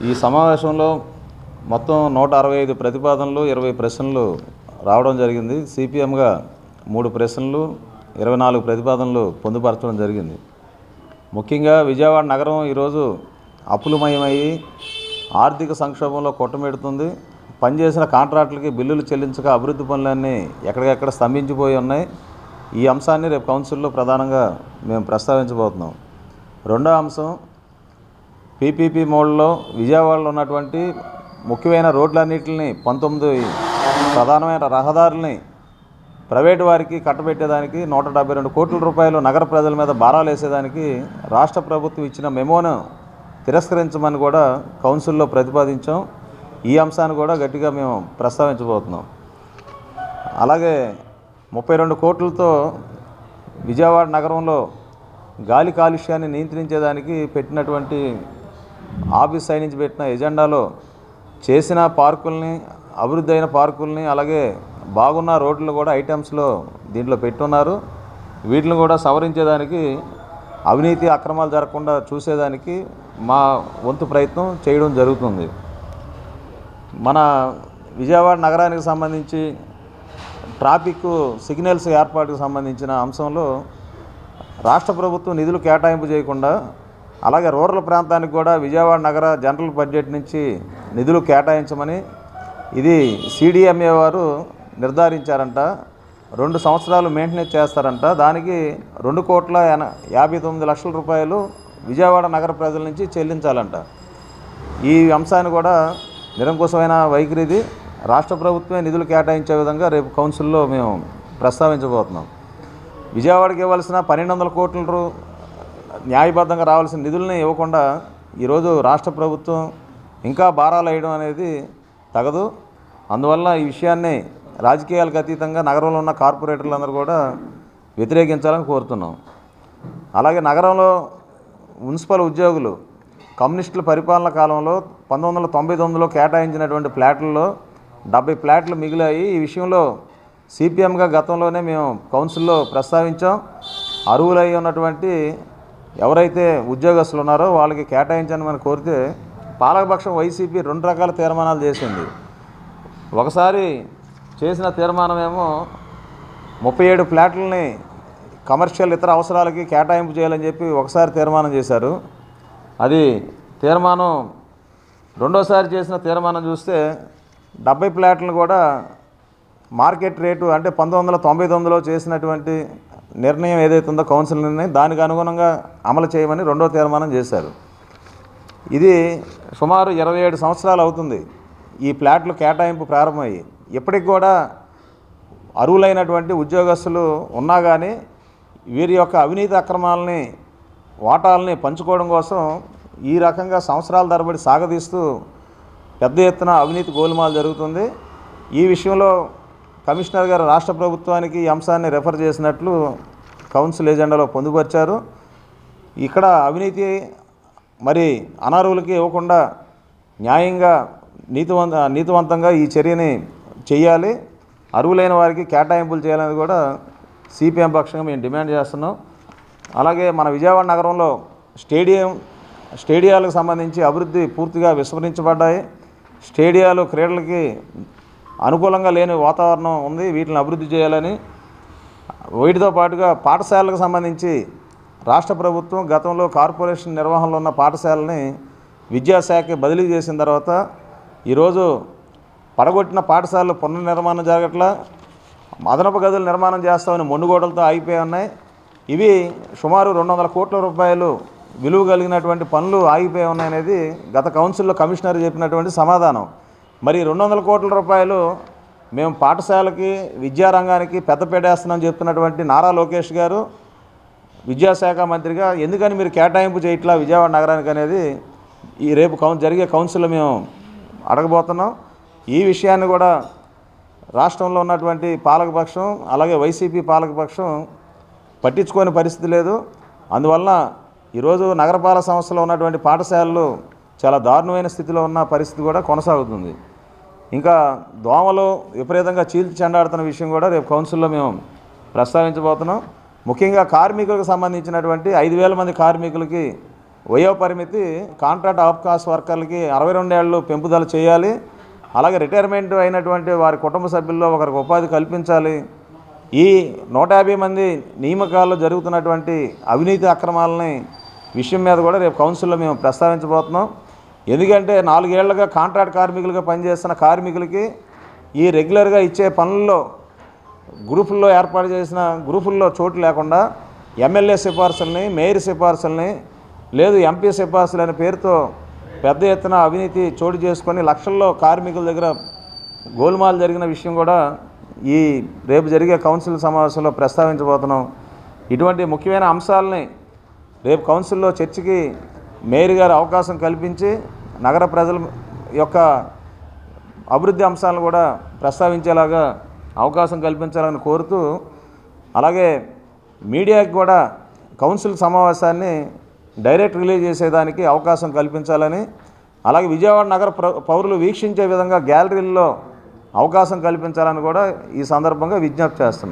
ఈ సమావేశంలో మొత్తం 165 ప్రతిపాదనలు 20 ప్రశ్నలు రావడం జరిగింది. సిపిఎంగా 3 ప్రశ్నలు 24 ప్రతిపాదనలు పొందుపరచడం జరిగింది. ముఖ్యంగా విజయవాడ నగరం ఈరోజు అప్పులమయమయ్యి ఆర్థిక సంక్షోభంలో కొట్టమెడుతుంది. పనిచేసిన కాంట్రాక్టులకి బిల్లులు చెల్లించక అభివృద్ధి పనులన్నీ ఎక్కడికెక్కడ స్తంభించిపోయి ఉన్నాయి. ఈ అంశాన్ని రేపు కౌన్సిల్లో ప్రధానంగా మేము ప్రస్తావించబోతున్నాం. రెండో అంశం, పీపీపీ మోడ్లో విజయవాడలో ఉన్నటువంటి ముఖ్యమైన రోడ్లన్నింటినీ 19 ప్రధానమైన రహదారుల్ని ప్రైవేటు వారికి కట్టబెట్టేదానికి 172 కోట్ల రూపాయలు నగర ప్రజల మీద భారాలు వేసేదానికి రాష్ట్ర ప్రభుత్వం ఇచ్చిన మెమోను తిరస్కరించమని కూడా కౌన్సిల్లో ప్రతిపాదించాం. ఈ అంశాన్ని కూడా గట్టిగా మేము ప్రస్తావించబోతున్నాం. అలాగే 32 కోట్లతో విజయవాడ నగరంలో గాలి కాలుష్యాన్ని నియంత్రించేదానికి పెట్టినటువంటి ఆఫీస్ సైడ్ నుంచి పెట్టిన ఎజెండాలో చేసిన పార్కుల్ని, అభివృద్ధి అయిన పార్కుల్ని, అలాగే బాగున్న రోడ్లు కూడా ఐటమ్స్లో దీంట్లో పెట్టున్నారు. వీటిని కూడా సవరించేదానికి, అవినీతి అక్రమాలు జరగకుండా చూసేదానికి మా వంతు ప్రయత్నం చేయడం జరుగుతుంది. మన విజయవాడ నగరానికి సంబంధించి ట్రాఫిక్ సిగ్నల్స్ ఏర్పాటుకు సంబంధించిన అంశంలో రాష్ట్ర ప్రభుత్వం నిధులు కేటాయింపు చేయకుండా, అలాగే రూరల్ ప్రాంతానికి కూడా విజయవాడ నగర జనరల్ బడ్జెట్ నుంచి నిధులు కేటాయించమని ఇది సిడిఎంఏ వారు నిర్ధారించారంట. 2 సంవత్సరాలు మెయింటెనెన్స్ చేస్తారంట. దానికి 2,59 లక్షల రూపాయలు విజయవాడ నగర ప్రజల నుంచి చెల్లించాలంట. ఈ అంశాన్ని కూడా నిరంకుశమైన వైఖరిది. రాష్ట్ర ప్రభుత్వమే నిధులు కేటాయించే విధంగా రేపు కౌన్సిల్లో మేము ప్రస్తావించబోతున్నాం. విజయవాడకి ఇవ్వాల్సిన 1,200 కోట్ల న్యాయబద్ధంగా రావాల్సిన నిధుల్ని ఇవ్వకుండా ఈరోజు రాష్ట్ర ప్రభుత్వం ఇంకా భారాలు వేయడం అనేది తగదు. అందువల్ల ఈ విషయాన్ని రాజకీయాలకు అతీతంగా నగరంలో ఉన్న కార్పొరేటర్లందరూ కూడా వ్యతిరేకించాలని కోరుతున్నాం. అలాగే నగరంలో మున్సిపల్ ఉద్యోగులు కమ్యూనిస్టుల పరిపాలన కాలంలో 1999లో కేటాయించినటువంటి ఫ్లాట్లలో 70 ఫ్లాట్లు మిగిలాయి. ఈ విషయంలో సిపిఎంగా గతంలోనే మేము కౌన్సిల్లో ప్రస్తావించాం. అర్హులై ఉన్నటువంటి ఎవరైతే ఉద్యోగస్తులు ఉన్నారో వాళ్ళకి కేటాయించని మనం కోరితే పాలకపక్షం వైసీపీ 2 రకాల తీర్మానాలు చేసింది. ఒకసారి చేసిన తీర్మానమేమో 37 ఫ్లాట్లని కమర్షియల్ ఇతర అవసరాలకి కేటాయింపు చేయాలని చెప్పి ఒకసారి తీర్మానం చేశారు. అది తీర్మానం. రెండోసారి చేసిన తీర్మానం చూస్తే 70 ఫ్లాట్లను కూడా మార్కెట్ రేటు అంటే 1999లో చేసినటువంటి నిర్ణయం ఏదైతే ఉందో కౌన్సిల్ నిర్ణయం, దానికి అనుగుణంగా అమలు చేయమని రెండో తీర్మానం చేశారు. ఇది సుమారు 27 సంవత్సరాలు అవుతుంది ఈ ఫ్లాట్లు కేటాయింపు ప్రారంభమయ్యి. ఇప్పటికి కూడా అర్హులైనటువంటి ఉద్యోగస్తులు ఉన్నా కానీ వీరి యొక్క అవినీతి అక్రమాలని, వాటాలని పంచుకోవడం కోసం ఈ రకంగా సంవత్సరాల తరబడి సాగదీస్తూ పెద్ద ఎత్తున అవినీతి గోలుమాలు జరుగుతుంది. ఈ విషయంలో కమిషనర్ గారు రాష్ట్ర ప్రభుత్వానికి ఈ అంశాన్ని రెఫర్ చేసినట్లు కౌన్సిల్ ఎజెండాలో పొందుపరిచారు. ఇక్కడ అవినీతి మరి అనర్హులకి ఇవ్వకుండా న్యాయంగా నీతివంతంగా ఈ చర్యని చేయాలి. అర్హులైన వారికి కేటాయింపులు చేయాలని కూడా సిపిఎం పక్షంగా మేము డిమాండ్ చేస్తున్నాం. అలాగే మన విజయవాడ నగరంలో స్టేడియాలకు సంబంధించి అభివృద్ధి పూర్తిగా విస్మరించబడ్డాయి. స్టేడియాలు క్రీడలకి అనుకూలంగా లేని వాతావరణం ఉంది. వీటిని అభివృద్ధి చేయాలని, వీటితో పాటుగా పాఠశాలలకు సంబంధించి రాష్ట్ర ప్రభుత్వం గతంలో కార్పొరేషన్ నిర్వహణలో ఉన్న పాఠశాలని విద్యాశాఖకి బదిలీ చేసిన తర్వాత ఈరోజు పడగొట్టిన పాఠశాలలు పునర్నిర్మాణం జరగట్లా, అదనపు గదులు నిర్మాణం చేస్తామని మొండుగోడలతో ఆగిపోయి ఉన్నాయి. ఇవి సుమారు 200 కోట్ల రూపాయలు విలువ కలిగినటువంటి పనులు ఆగిపోయి ఉన్నాయనేది గత కౌన్సిల్లో కమిషనర్ చెప్పినటువంటి సమాధానం. మరి 200 కోట్ల రూపాయలు మేము పాఠశాలకి, విద్యారంగానికి పెద్దపీట వేస్తున్నామని చెప్తున్నటువంటి నారా లోకేష్ గారు విద్యాశాఖ మంత్రిగా ఎందుకని మీరు కేటాయింపు చేయట్లా విజయవాడ నగరానికి అనేది ఈ రేపు జరిగే కౌన్సిల్లో మేము అడగబోతున్నాం. ఈ విషయాన్ని కూడా రాష్ట్రంలో ఉన్నటువంటి పాలకపక్షం, అలాగే వైసీపీ పాలకపక్షం పట్టించుకోని పరిస్థితి లేదు. అందువలన ఈరోజు నగరపాలక సంస్థలో ఉన్నటువంటి పాఠశాలలు చాలా దారుణమైన స్థితిలో ఉన్న పరిస్థితి కూడా కొనసాగుతుంది. ఇంకా దోమలు విపరీతంగా చీల్చి చెండాడుతున్న విషయం కూడా రేపు కౌన్సిల్లో మేము ప్రస్తావించబోతున్నాం. ముఖ్యంగా కార్మికులకు సంబంధించినటువంటి 5,000 మంది కార్మికులకి వయోపరిమితి కాంట్రాక్ట్ అవకాశ వర్కర్లకి 62 ఏళ్ళు పెంపుదల చేయాలి. అలాగే రిటైర్మెంట్ అయినటువంటి వారి కుటుంబ సభ్యుల్లో ఒకరికి ఉపాధి కల్పించాలి. ఈ 150 మంది నియామకాల్లో జరుగుతున్నటువంటి అవినీతి అక్రమాలని విషయం మీద కూడా రేపు కౌన్సిల్లో మేము ప్రస్తావించబోతున్నాం. ఎందుకంటే 4 ఏళ్లుగా కాంట్రాక్ట్ కార్మికులుగా పనిచేస్తున్న కార్మికులకి ఈ రెగ్యులర్గా ఇచ్చే పనుల్లో గ్రూపుల్లో ఏర్పాటు చేసిన గ్రూపుల్లో చోటు లేకుండా ఎమ్మెల్యే సిఫార్సుల్ని, మేయర్ సిఫార్సుల్ని, లేదు ఎంపీ సిఫార్సులు అనే పేరుతో పెద్ద ఎత్తున అవినీతి చోటు చేసుకొని లక్షల్లో కార్మికుల దగ్గర గోల్మాల్ జరిగిన విషయం కూడా ఈ రేపు జరిగే కౌన్సిల్ సమావేశంలో ప్రస్తావించబోతున్నాం. ఇటువంటి ముఖ్యమైన అంశాలని రేపు కౌన్సిల్లో చర్చకి మేయర్ గారు అవకాశం కల్పించి నగర ప్రజల యొక్క అభివృద్ధి అంశాలను కూడా ప్రస్తావించేలాగా అవకాశం కల్పించాలని కోరుతూ, అలాగే మీడియాకి కూడా కౌన్సిల్ సమావేశాన్ని డైరెక్ట్ రిలీజ్ చేసేదానికి అవకాశం కల్పించాలని, అలాగే విజయవాడ నగర పౌరులు వీక్షించే విధంగా గ్యాలరీల్లో అవకాశం కల్పించాలని కూడా ఈ సందర్భంగా విజ్ఞప్తి చేస్తున్నాం.